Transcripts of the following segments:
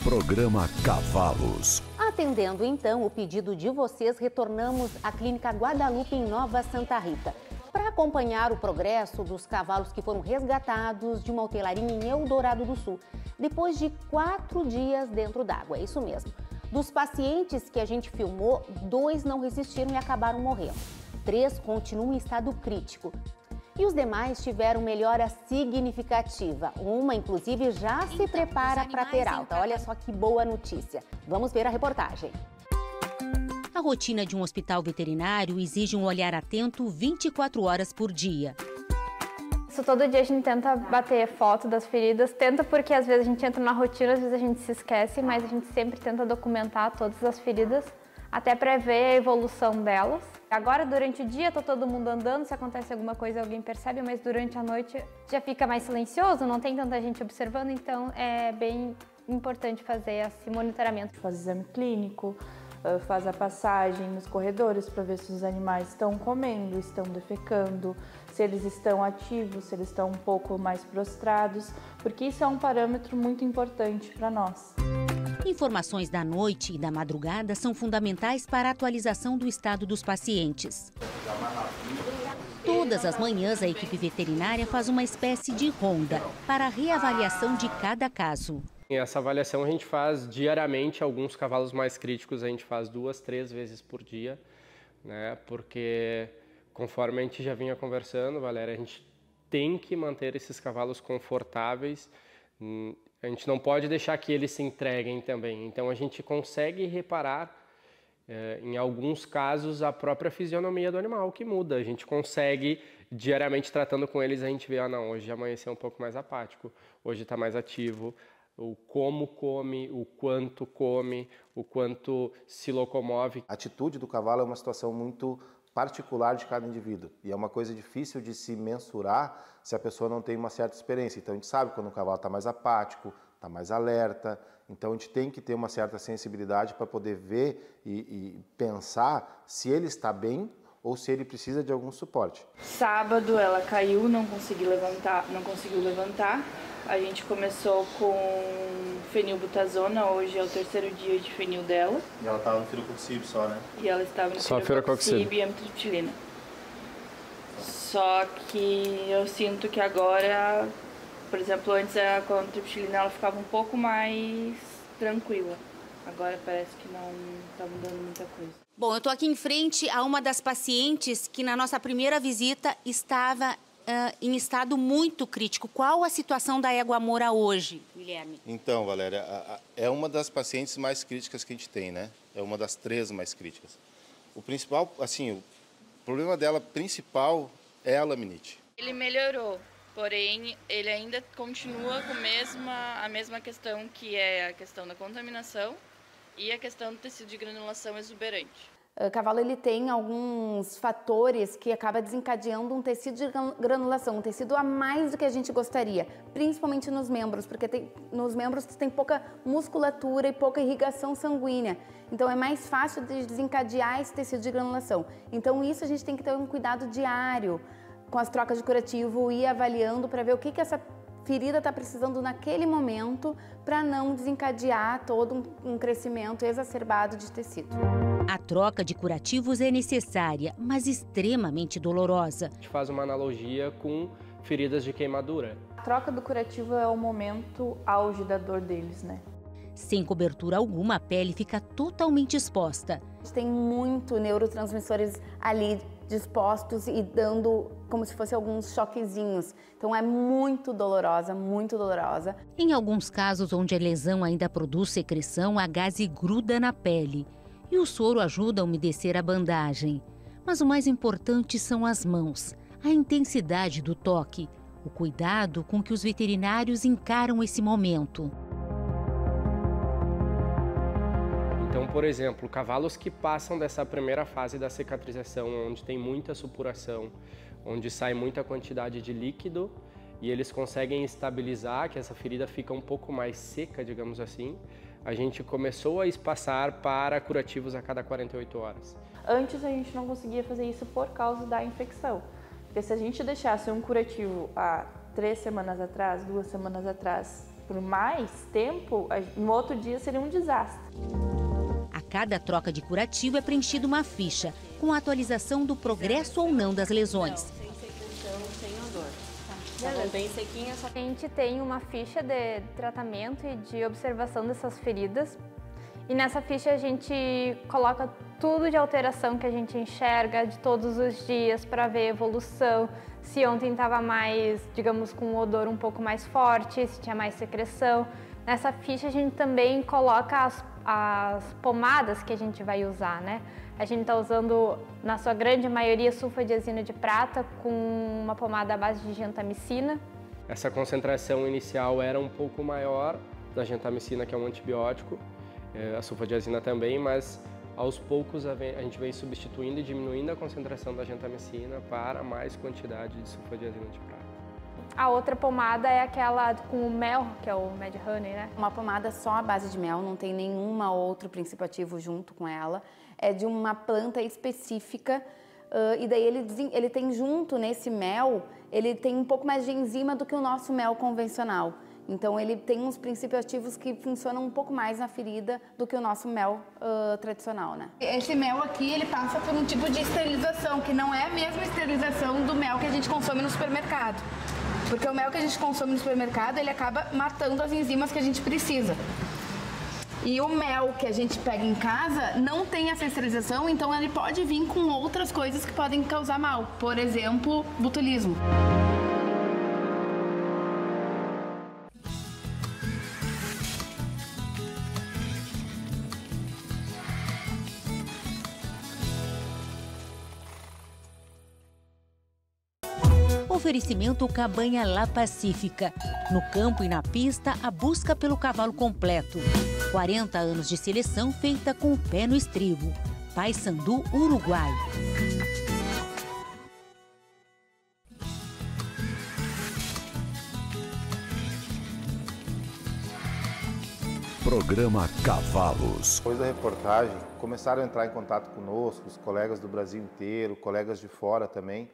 Programa Cavalos. Atendendo então o pedido de vocês, retornamos à Clínica Guadalupe em Nova Santa Rita para acompanhar o progresso dos cavalos que foram resgatados de uma hotelaria em Eldorado do Sul, depois de 4 dias dentro d'água, é isso mesmo. Dos pacientes que a gente filmou, 2 não resistiram e acabaram morrendo. 3 continuam em estado crítico. E os demais tiveram melhora significativa. Uma, inclusive, já se prepara para ter alta. Olha só que boa notícia. Vamos ver a reportagem. A rotina de um hospital veterinário exige um olhar atento 24 horas por dia. Isso todo dia a gente tenta bater foto das feridas, tenta porque às vezes a gente entra na rotina, às vezes a gente se esquece, mas a gente sempre tenta documentar todas as feridas, até para ver a evolução delas. Agora, durante o dia, tá todo mundo andando, se acontece alguma coisa alguém percebe, mas durante a noite já fica mais silencioso, não tem tanta gente observando, então é bem importante fazer esse monitoramento. Faz exame clínico, faz a passagem nos corredores para ver se os animais estão comendo, estão defecando, se eles estão ativos, se eles estão um pouco mais prostrados, porque isso é um parâmetro muito importante para nós. Informações da noite e da madrugada são fundamentais para a atualização do estado dos pacientes. Todas as manhãs, a equipe veterinária faz uma espécie de ronda para a reavaliação de cada caso. Essa avaliação a gente faz diariamente, alguns cavalos mais críticos a gente faz 2, 3 vezes por dia, né? Porque conforme a gente já vinha conversando, Valéria, a gente tem que manter esses cavalos confortáveis, a gente não pode deixar que eles se entreguem também, então a gente consegue reparar em alguns casos a própria fisionomia do animal que muda, a gente consegue diariamente tratando com eles, a gente vê, não, hoje amanheceu um pouco mais apático, hoje está mais ativo, o como come, o quanto se locomove. A atitude do cavalo é uma situação muito particular de cada indivíduo e é uma coisa difícil de se mensurar se a pessoa não tem uma certa experiência. Então a gente sabe quando o cavalo está mais apático, está mais alerta, então a gente tem que ter uma certa sensibilidade para poder ver e pensar se ele está bem ou se ele precisa de algum suporte. Sábado ela caiu, não conseguiu levantar. A gente começou com fenilbutazona, hoje é o 3º dia de fenil dela. E ela estava no firocoxib só, né? E ela estava no firocoxib e amitriptilina. Só que eu sinto que agora, por exemplo, antes com a amitriptilina ela ficava um pouco mais tranquila. Agora parece que não está mudando muita coisa. Bom, eu estou aqui em frente a uma das pacientes que na nossa primeira visita estava em estado muito crítico. Qual a situação da égua Moura hoje, Guilherme? Então, Valéria, é uma das pacientes mais críticas que a gente tem, né? É uma das 3 mais críticas. O principal, assim, o problema dela principal é a laminite. Ele melhorou, porém ele ainda continua com a mesma questão, que é a questão da contaminação e a questão do tecido de granulação exuberante. O cavalo ele tem alguns fatores que acaba desencadeando um tecido de granulação, um tecido a mais do que a gente gostaria, principalmente nos membros, porque nos membros tem pouca musculatura e pouca irrigação sanguínea. Então é mais fácil de desencadear esse tecido de granulação. Então isso a gente tem que ter um cuidado diário com as trocas de curativo, ir avaliando para ver o que essa ferida está precisando naquele momento para não desencadear todo um crescimento exacerbado de tecido. A troca de curativos é necessária, mas extremamente dolorosa. A gente faz uma analogia com feridas de queimadura. A troca do curativo é o momento auge da dor deles, né? Sem cobertura alguma, a pele fica totalmente exposta. A gente tem muito neurotransmissores ali dispostos e dando como se fosse alguns choquezinhos. Então é muito dolorosa, muito dolorosa. Em alguns casos onde a lesão ainda produz secreção, a gaze gruda na pele. E o soro ajuda a umedecer a bandagem. Mas o mais importante são as mãos, a intensidade do toque, o cuidado com que os veterinários encaram esse momento. Então, por exemplo, cavalos que passam dessa primeira fase da cicatrização, onde tem muita supuração, onde sai muita quantidade de líquido e eles conseguem estabilizar, que essa ferida fica um pouco mais seca, digamos assim, a gente começou a espaçar para curativos a cada 48 horas. Antes a gente não conseguia fazer isso por causa da infecção. Porque se a gente deixasse um curativo há 3 semanas atrás, 2 semanas atrás, por mais tempo, no outro dia seria um desastre. A cada troca de curativo é preenchida uma ficha, com a atualização do progresso ou não das lesões. Sem secreção, sem odor. Estavam bem sequinhas. A gente tem uma ficha de tratamento e de observação dessas feridas. E nessa ficha a gente coloca tudo de alteração que a gente enxerga de todos os dias para ver a evolução. Se ontem estava mais, digamos, com um odor um pouco mais forte, se tinha mais secreção. Nessa ficha a gente também coloca as pomadas que a gente vai usar, né? A gente está usando, na sua grande maioria, sulfadiazina de prata com uma pomada à base de gentamicina. Essa concentração inicial era um pouco maior da gentamicina, que é um antibiótico, a sulfadiazina também, mas aos poucos a gente vem substituindo e diminuindo a concentração da gentamicina para mais quantidade de sulfadiazina de prata. A outra pomada é aquela com o mel, que é o Mad Honey, né? Uma pomada só à base de mel, não tem nenhum outro princípio ativo junto com ela. É de uma planta específica e daí ele tem junto nesse mel, ele tem um pouco mais de enzima do que o nosso mel convencional. Então ele tem uns princípios ativos que funcionam um pouco mais na ferida do que o nosso mel tradicional, né? Esse mel aqui, ele passa por um tipo de esterilização, que não é a mesma esterilização do mel que a gente consome no supermercado. Porque o mel que a gente consome no supermercado, ele acaba matando as enzimas que a gente precisa. E o mel que a gente pega em casa não tem essa esterilização, então ele pode vir com outras coisas que podem causar mal. Por exemplo, botulismo. Oferecimento Cabanha La Pacífica. No campo e na pista, a busca pelo cavalo completo. 40 anos de seleção feita com o pé no estribo. Paysandu, Uruguai. Programa Cavalos. Depois da reportagem, começaram a entrar em contato conosco, os colegas do Brasil inteiro, colegas de fora também,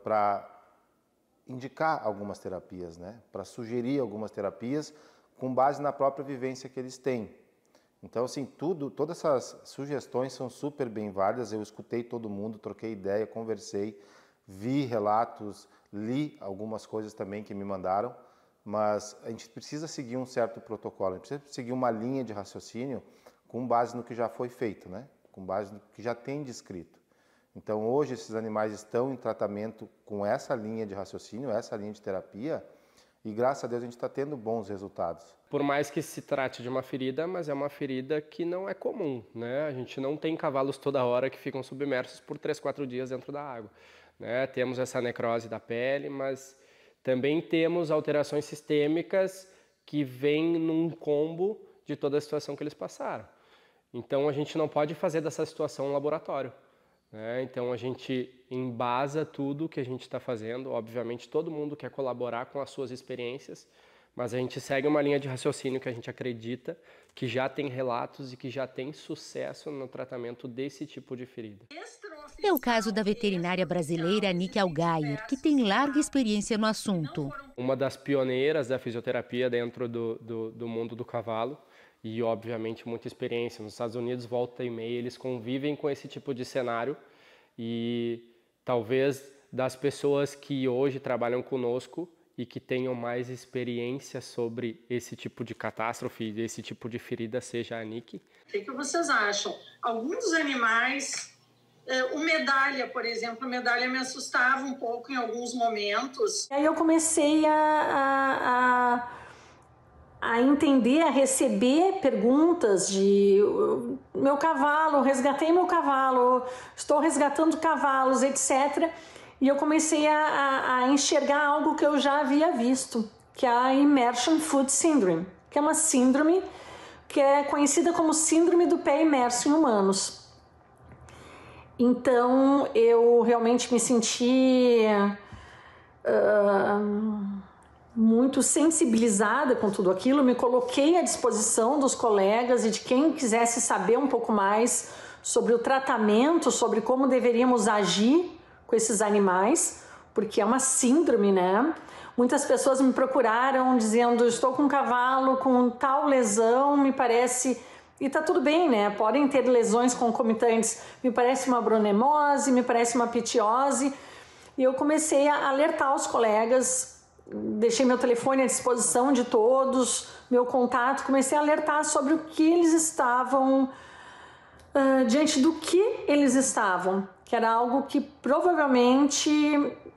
para indicar algumas terapias, né? Para sugerir algumas terapias com base na própria vivência que eles têm. Então, assim, todas essas sugestões são super bem válidas. Eu escutei todo mundo, troquei ideia, conversei, vi relatos, li algumas coisas também que me mandaram, mas a gente precisa seguir um certo protocolo, a gente precisa seguir uma linha de raciocínio com base no que já foi feito, né? Com base no que já tem descrito. Então, hoje, esses animais estão em tratamento com essa linha de raciocínio, essa linha de terapia, e graças a Deus a gente está tendo bons resultados. Por mais que se trate de uma ferida, mas é uma ferida que não é comum, né? A gente não tem cavalos toda hora que ficam submersos por 3, 4 dias dentro da água, né? Temos essa necrose da pele, mas também temos alterações sistêmicas que vêm num combo de toda a situação que eles passaram. Então, a gente não pode fazer dessa situação um laboratório. Então a gente embasa tudo que a gente está fazendo. Obviamente todo mundo quer colaborar com as suas experiências, mas a gente segue uma linha de raciocínio que a gente acredita que já tem relatos e que já tem sucesso no tratamento desse tipo de ferida. É o caso da veterinária brasileira Nick Algair, que tem larga experiência no assunto. Uma das pioneiras da fisioterapia dentro do mundo do cavalo. E, obviamente, muita experiência. Nos Estados Unidos, volta e meia, eles convivem com esse tipo de cenário e talvez das pessoas que hoje trabalham conosco e que tenham mais experiência sobre esse tipo de catástrofe, esse tipo de ferida, seja a Nick. O que vocês acham? Alguns dos animais, o medalha, por exemplo, o medalha me assustava um pouco em alguns momentos. Aí eu comecei a entender, a receber perguntas de meu cavalo, resgatei meu cavalo, estou resgatando cavalos, etc. E eu comecei a enxergar algo que eu já havia visto, que é a Immersion Foot Syndrome, que é uma síndrome que é conhecida como síndrome do pé imerso em humanos. Então eu realmente me senti muito sensibilizada com tudo aquilo, me coloquei à disposição dos colegas e de quem quisesse saber um pouco mais sobre o tratamento, sobre como deveríamos agir com esses animais, porque é uma síndrome, né? Muitas pessoas me procuraram dizendo, estou com um cavalo com tal lesão, me parece... E tá tudo bem, né? Podem ter lesões concomitantes. Me parece uma bronemose, me parece uma pitiose. E eu comecei a alertar os colegas, deixei meu telefone à disposição de todos, meu contato, comecei a alertar sobre o que eles estavam, diante do que eles estavam, que era algo que provavelmente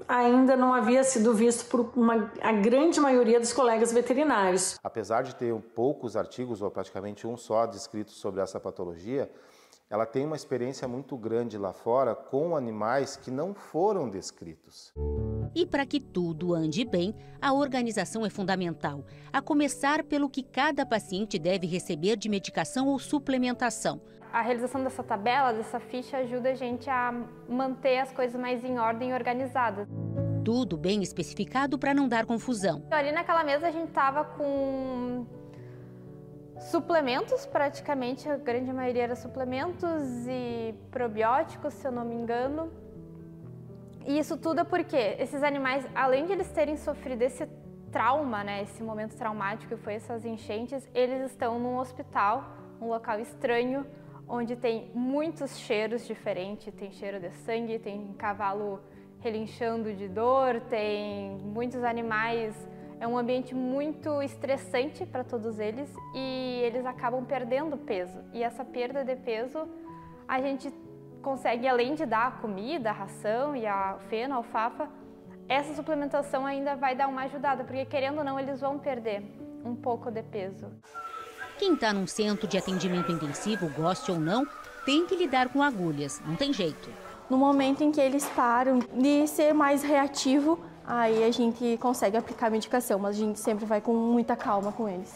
ainda não havia sido visto por a grande maioria dos colegas veterinários. Apesar de ter poucos artigos, ou praticamente um só, descritos sobre essa patologia, ela tem uma experiência muito grande lá fora com animais que não foram descritos. E para que tudo ande bem, a organização é fundamental, a começar pelo que cada paciente deve receber de medicação ou suplementação. A realização dessa tabela, dessa ficha, ajuda a gente a manter as coisas mais em ordem e organizadas. Tudo bem especificado para não dar confusão. Ali naquela mesa a gente estava com suplementos, praticamente, a grande maioria era suplementos e probióticos, se eu não me engano. E isso tudo é porque esses animais, além de eles terem sofrido esse trauma, né, esse momento traumático que foi essas enchentes, eles estão num hospital, um local estranho, onde tem muitos cheiros diferentes, tem cheiro de sangue, tem cavalo relinchando de dor, tem muitos animais, é um ambiente muito estressante para todos eles e eles acabam perdendo peso. E essa perda de peso a gente consegue, além de dar a comida, a ração e a feno, a alfafa, essa suplementação ainda vai dar uma ajudada, porque querendo ou não eles vão perder um pouco de peso. Quem está num centro de atendimento intensivo, goste ou não, tem que lidar com agulhas, não tem jeito. No momento em que eles param de ser mais reativo, aí a gente consegue aplicar a medicação, mas a gente sempre vai com muita calma com eles.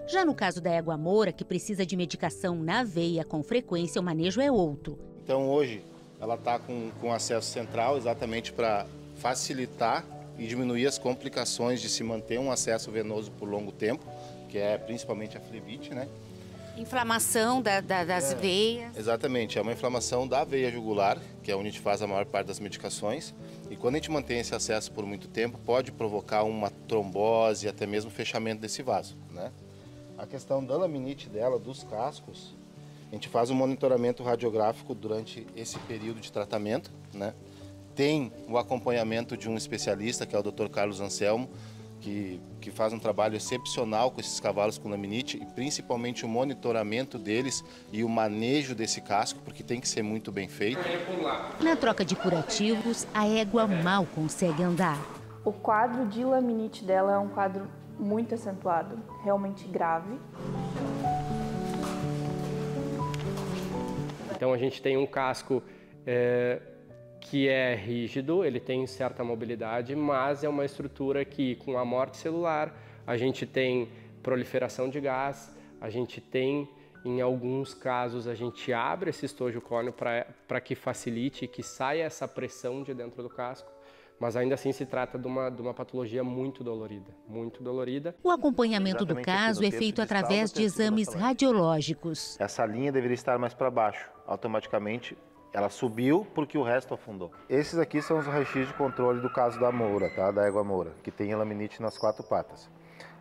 Já no caso da égua moura, que precisa de medicação na veia com frequência, o manejo é outro. Então hoje ela está com acesso central exatamente para facilitar e diminuir as complicações de se manter um acesso venoso por longo tempo, que é principalmente a flebite, né? Inflamação das veias. Exatamente, é uma inflamação da veia jugular, que é onde a gente faz a maior parte das medicações. E quando a gente mantém esse acesso por muito tempo, pode provocar uma trombose, até mesmo fechamento desse vaso, né? A questão da laminite dela, dos cascos, a gente faz um monitoramento radiográfico durante esse período de tratamento, né? Tem o acompanhamento de um especialista, que é o Dr. Carlos Anselmo, que faz um trabalho excepcional com esses cavalos com laminite, e principalmente o monitoramento deles e o manejo desse casco, porque tem que ser muito bem feito. Na troca de curativos, a égua mal consegue andar. O quadro de laminite dela é um quadro muito acentuado, realmente grave. Então a gente tem um casco que é rígido, ele tem certa mobilidade, mas é uma estrutura que, com a morte celular, a gente tem proliferação de gás, a gente tem, em alguns casos, a gente abre esse estojo córneo para que facilite, que saia essa pressão de dentro do casco. Mas ainda assim se trata de uma patologia muito dolorida, muito dolorida. O acompanhamento do caso é feito através de exames radiológicos. Essa linha deveria estar mais para baixo. Automaticamente ela subiu porque o resto afundou. Esses aqui são os raios-x de controle do caso da moura, tá? Da égua moura, que tem laminite nas 4 patas.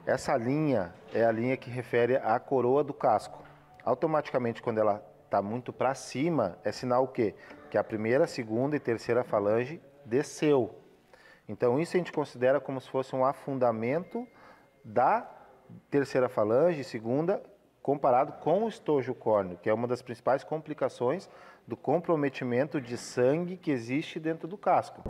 Essa linha é a linha que refere à coroa do casco. Automaticamente, quando ela está muito para cima, é sinal o quê? Que a primeira, segunda e terceira falange desceu. Então isso a gente considera como se fosse um afundamento da terceira falange, segunda, comparado com o estojo córneo, que é uma das principais complicações do comprometimento de sangue que existe dentro do casco.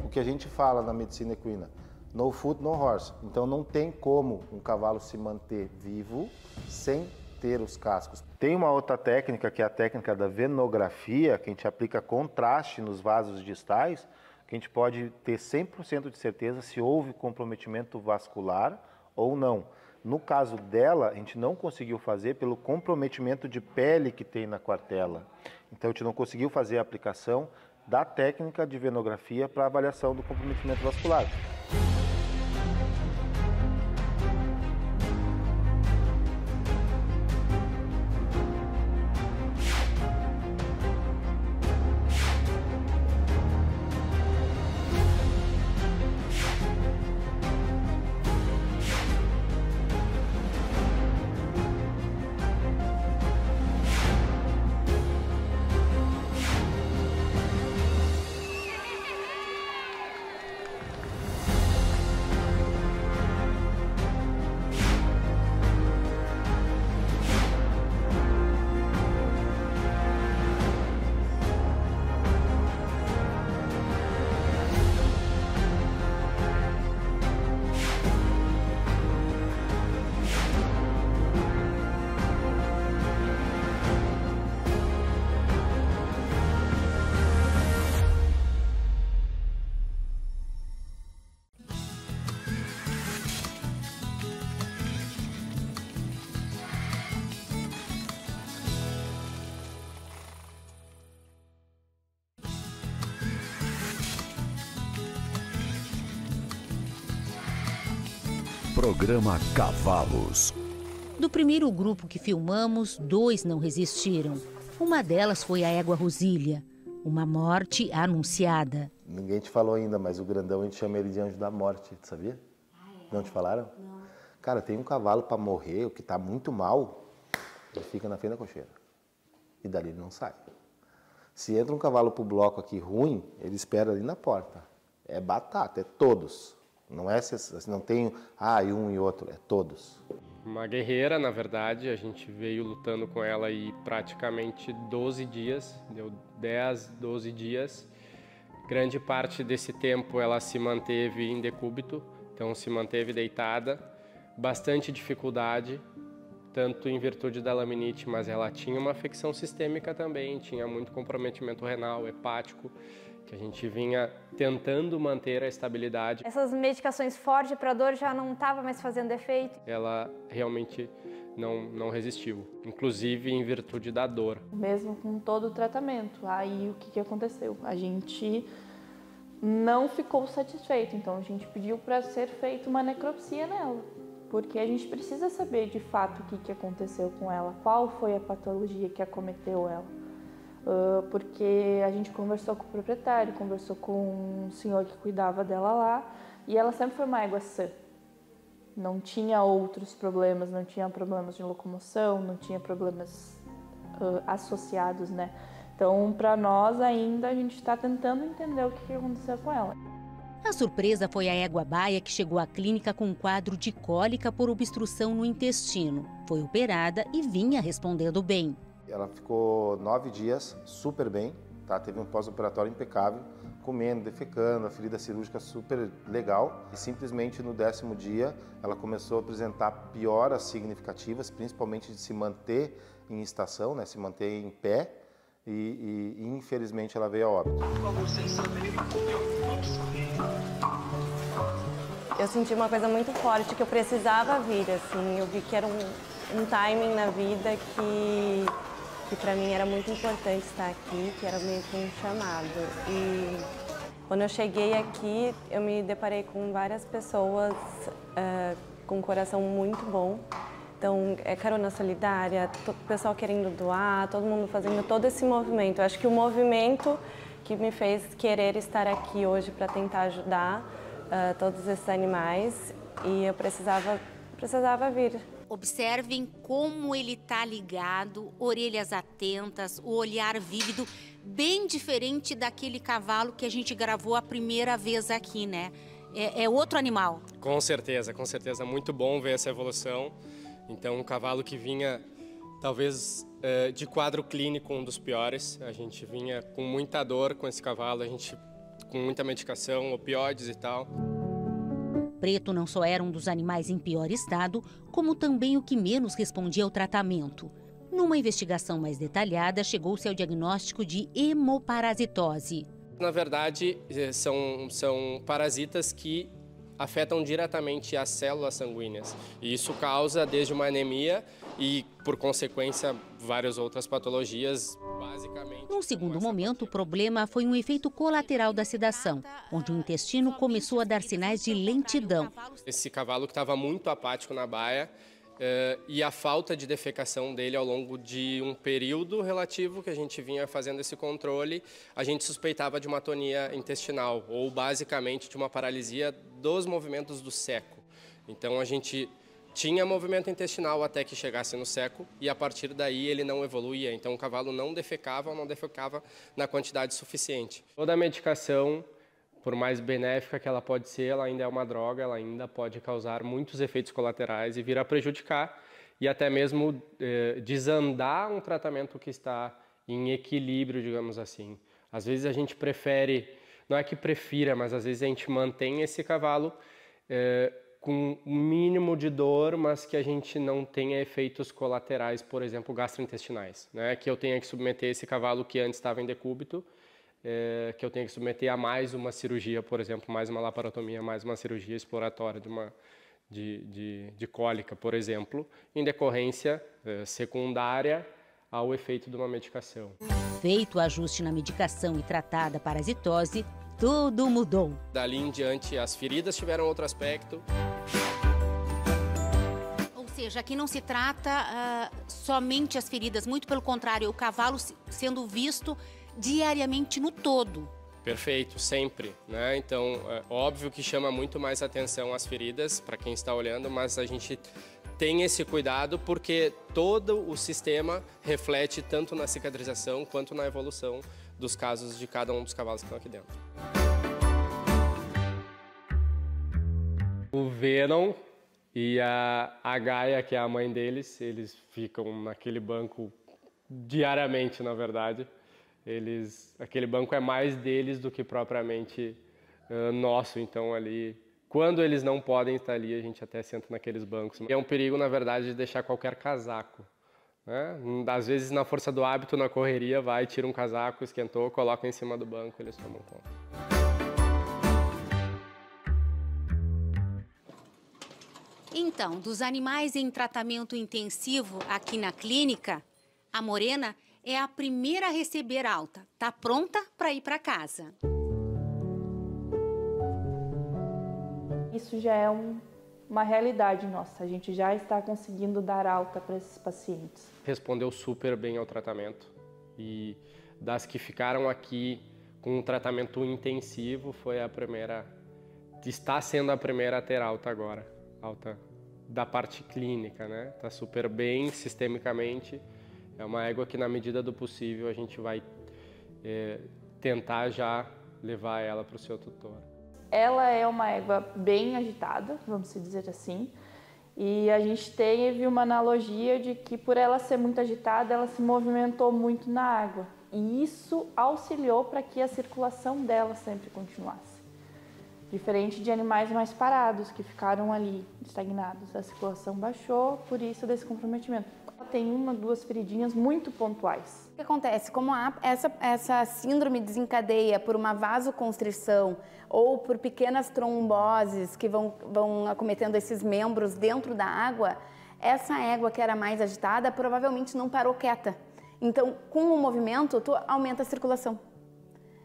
O que a gente fala na medicina equina, no foot, no horse. Então não tem como um cavalo se manter vivo sem ter os cascos. Tem uma outra técnica, que é a técnica da venografia, que a gente aplica contraste nos vasos distais, que a gente pode ter 100% de certeza se houve comprometimento vascular ou não. No caso dela, a gente não conseguiu fazer pelo comprometimento de pele que tem na quartela. Então a gente não conseguiu fazer a aplicação da técnica de venografia para avaliação do comprometimento vascular. Programa Cavalos. Do primeiro grupo que filmamos, 2 não resistiram. Uma delas foi a égua Rosília, uma morte anunciada. Ninguém te falou ainda, mas o grandão a gente chama ele de anjo da morte, sabia? Não te falaram? Não. Cara, tem um cavalo para morrer, o que tá muito mal, ele fica na frente da cocheira. E dali ele não sai. Se entra um cavalo pro bloco aqui ruim, ele espera ali na porta. É batata, é todos. Não é não tem e um e outro, é todos. Uma guerreira, na verdade, a gente veio lutando com ela aí praticamente 12 dias, deu 10, 12 dias. Grande parte desse tempo ela se manteve em decúbito, então se manteve deitada, bastante dificuldade, tanto em virtude da laminite, mas ela tinha uma afecção sistêmica também, tinha muito comprometimento renal, hepático, que a gente vinha tentando manter a estabilidade. Essas medicações fortes para dor já não estavam mais fazendo efeito? Ela realmente não resistiu, inclusive em virtude da dor. Mesmo com todo o tratamento, aí o que aconteceu? A gente não ficou satisfeito, então a gente pediu para ser feita uma necropsia nela, porque a gente precisa saber de fato o que aconteceu com ela, qual foi a patologia que acometeu ela. Porque a gente conversou com o proprietário, conversou com um senhor que cuidava dela lá, e ela sempre foi uma égua sã. Não tinha outros problemas, não tinha problemas de locomoção, não tinha problemas associados, né? Então, para nós ainda, a gente está tentando entender o que aconteceu com ela. A surpresa foi a égua baia que chegou à clínica com um quadro de cólica por obstrução no intestino. Foi operada e vinha respondendo bem. Ela ficou 9 dias super bem, tá? Teve um pós-operatório impecável, comendo, defecando, a ferida cirúrgica super legal. E simplesmente no 10º dia ela começou a apresentar pioras significativas, principalmente de se manter em estação, né? Se manter em pé e infelizmente ela veio a óbito. Eu senti uma coisa muito forte que eu precisava vir, assim, eu vi que era um timing na vida que para mim era muito importante estar aqui, que era meio que um chamado. E quando eu cheguei aqui, eu me deparei com várias pessoas com um coração muito bom. Então, é carona solidária, o pessoal querendo doar, todo mundo fazendo todo esse movimento. Eu acho que o movimento que me fez querer estar aqui hoje para tentar ajudar todos esses animais, e eu precisava vir. Observem como ele está ligado, orelhas atentas, o olhar vívido, bem diferente daquele cavalo que a gente gravou a primeira vez aqui, né? É outro animal. Com certeza, muito bom ver essa evolução. Então, um cavalo que vinha, talvez, de quadro clínico, um dos piores. A gente vinha com muita dor com esse cavalo, com muita medicação, opioides e tal. Preto não só era um dos animais em pior estado, como também o que menos respondia ao tratamento. Numa investigação mais detalhada, chegou-se ao diagnóstico de hemoparasitose. Na verdade, são parasitas que afetam diretamente as células sanguíneas. E isso causa desde uma anemia e, por consequência, várias outras patologias, basicamente. Num segundo momento, o problema foi um efeito colateral da sedação, onde o intestino começou a dar sinais de lentidão. Esse cavalo que estava muito apático na baia, e a falta de defecação dele ao longo de um período relativo que a gente vinha fazendo esse controle, a gente suspeitava de uma atonia intestinal, ou basicamente de uma paralisia dos movimentos do seco. Então a gente tinha movimento intestinal até que chegasse no seco, e a partir daí ele não evoluía. Então o cavalo não defecava na quantidade suficiente. Toda a medicação, por mais benéfica que ela pode ser, ela ainda é uma droga, ela ainda pode causar muitos efeitos colaterais e vir a prejudicar e até mesmo desandar um tratamento que está em equilíbrio, digamos assim. Às vezes a gente prefere, não é que prefira, mas às vezes a gente mantém esse cavalo com um mínimo de dor, mas que a gente não tenha efeitos colaterais, por exemplo, gastrointestinais, né? Que eu tenha que submeter esse cavalo que antes estava em decúbito, que eu tenho que submeter a mais uma cirurgia, por exemplo, mais uma laparotomia, mais uma cirurgia exploratória de cólica, por exemplo, em decorrência secundária ao efeito de uma medicação. Feito o ajuste na medicação e tratada a parasitose, tudo mudou. Dali em diante, as feridas tiveram outro aspecto. seja, aqui não se trata somente as feridas, muito pelo contrário, o cavalo sendo visto diariamente no todo. Perfeito, sempre, né? Então, é óbvio que chama muito mais atenção as feridas para quem está olhando, mas a gente tem esse cuidado porque todo o sistema reflete tanto na cicatrização quanto na evolução dos casos de cada um dos cavalos que estão aqui dentro. O Venom e a Gaia, que é a mãe deles, eles ficam naquele banco diariamente, na verdade. Aquele banco é mais deles do que propriamente nosso, então ali, quando eles não podem estar ali, a gente até senta naqueles bancos. É um perigo, na verdade, de deixar qualquer casaco, né? Às vezes, na força do hábito, na correria, vai, tira um casaco, esquentou, coloca em cima do banco, eles tomam conta. Então, dos animais em tratamento intensivo aqui na clínica, a Morena é a primeira a receber alta. Tá pronta para ir para casa. Isso já é uma realidade nossa. A gente já está conseguindo dar alta para esses pacientes. Respondeu super bem ao tratamento. E das que ficaram aqui com um tratamento intensivo, foi a primeira, está sendo a primeira a ter alta agora. Alta da parte clínica, né? Tá super bem sistemicamente. É uma égua que, na medida do possível, a gente vai tentar já levar ela para o seu tutor. Ela é uma égua bem agitada, vamos dizer assim, e a gente teve uma analogia de que, por ela ser muito agitada, ela se movimentou muito na água. E isso auxiliou para que a circulação dela sempre continuasse. Diferente de animais mais parados, que ficaram ali estagnados. A circulação baixou, por isso desse comprometimento. Tem 1, 2 feridinhas muito pontuais. O que acontece? Como essa síndrome desencadeia por uma vasoconstrição ou por pequenas tromboses que vão acometendo esses membros dentro da água, essa égua que era mais agitada provavelmente não parou quieta. Então, com o movimento, tu aumenta a circulação.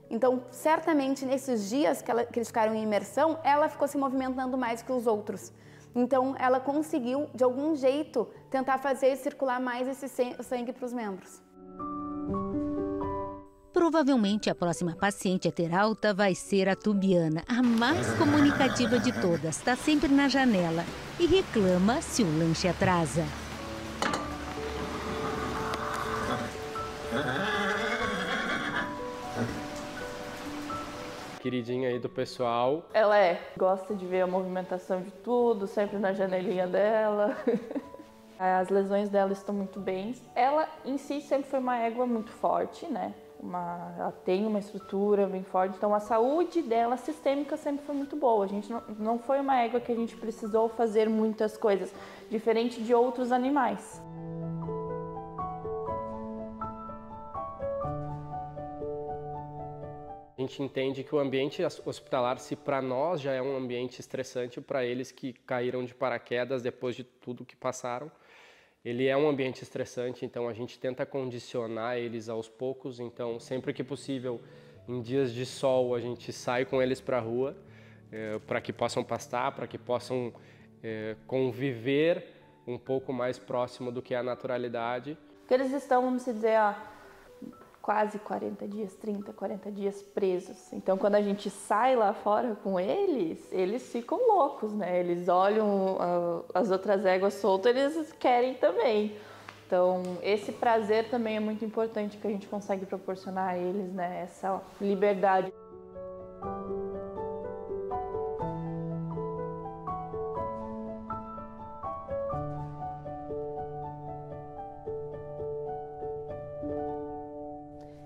Então, certamente, nesses dias que eles ficaram em imersão, ela ficou se movimentando mais que os outros. Então, ela conseguiu, de algum jeito, tentar fazer circular mais esse sangue para os membros. Provavelmente a próxima paciente a ter alta vai ser a Tubiana, a mais comunicativa de todas. Está sempre na janela e reclama se o lanche atrasa. Queridinha aí do pessoal. Ela gosta de ver a movimentação de tudo, sempre na janelinha dela. As lesões dela estão muito bem. Ela em si sempre foi uma égua muito forte, né? Ela tem uma estrutura bem forte, então a saúde dela sistêmica sempre foi muito boa. A gente não foi uma égua que a gente precisou fazer muitas coisas, diferente de outros animais. A gente entende que o ambiente hospitalar, se para nós já é um ambiente estressante, para eles que caíram de paraquedas depois de tudo que passaram, ele é um ambiente estressante, então a gente tenta condicionar eles aos poucos. Então, sempre que possível, em dias de sol, a gente sai com eles para a rua, para que possam pastar, para que possam conviver um pouco mais próximo do que a naturalidade. Porque eles estão, vamos dizer, quase 40 dias, 30, 40 dias presos. Então, quando a gente sai lá fora com eles ficam loucos, né? Eles olham as outras éguas soltas, eles querem também. Então, esse prazer também é muito importante que a gente consegue proporcionar a eles, né? Essa liberdade.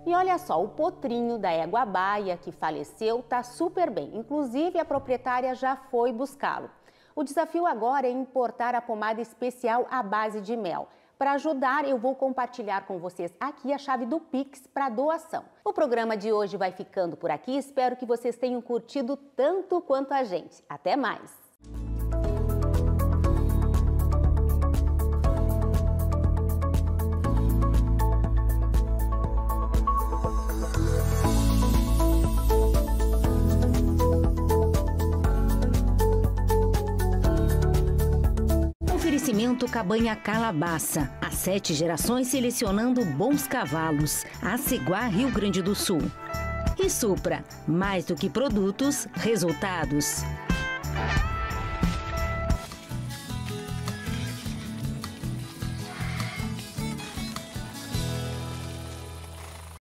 E olha só, o potrinho da égua baia que faleceu tá super bem. Inclusive, a proprietária já foi buscá-lo. O desafio agora é importar a pomada especial à base de mel. Para ajudar, eu vou compartilhar com vocês aqui a chave do Pix para doação. O programa de hoje vai ficando por aqui. Espero que vocês tenham curtido tanto quanto a gente. Até mais! Oferecimento Cabanha Calabaça. Há 7 gerações selecionando bons cavalos. Aceguá, Rio Grande do Sul. E Supra. Mais do que produtos, resultados.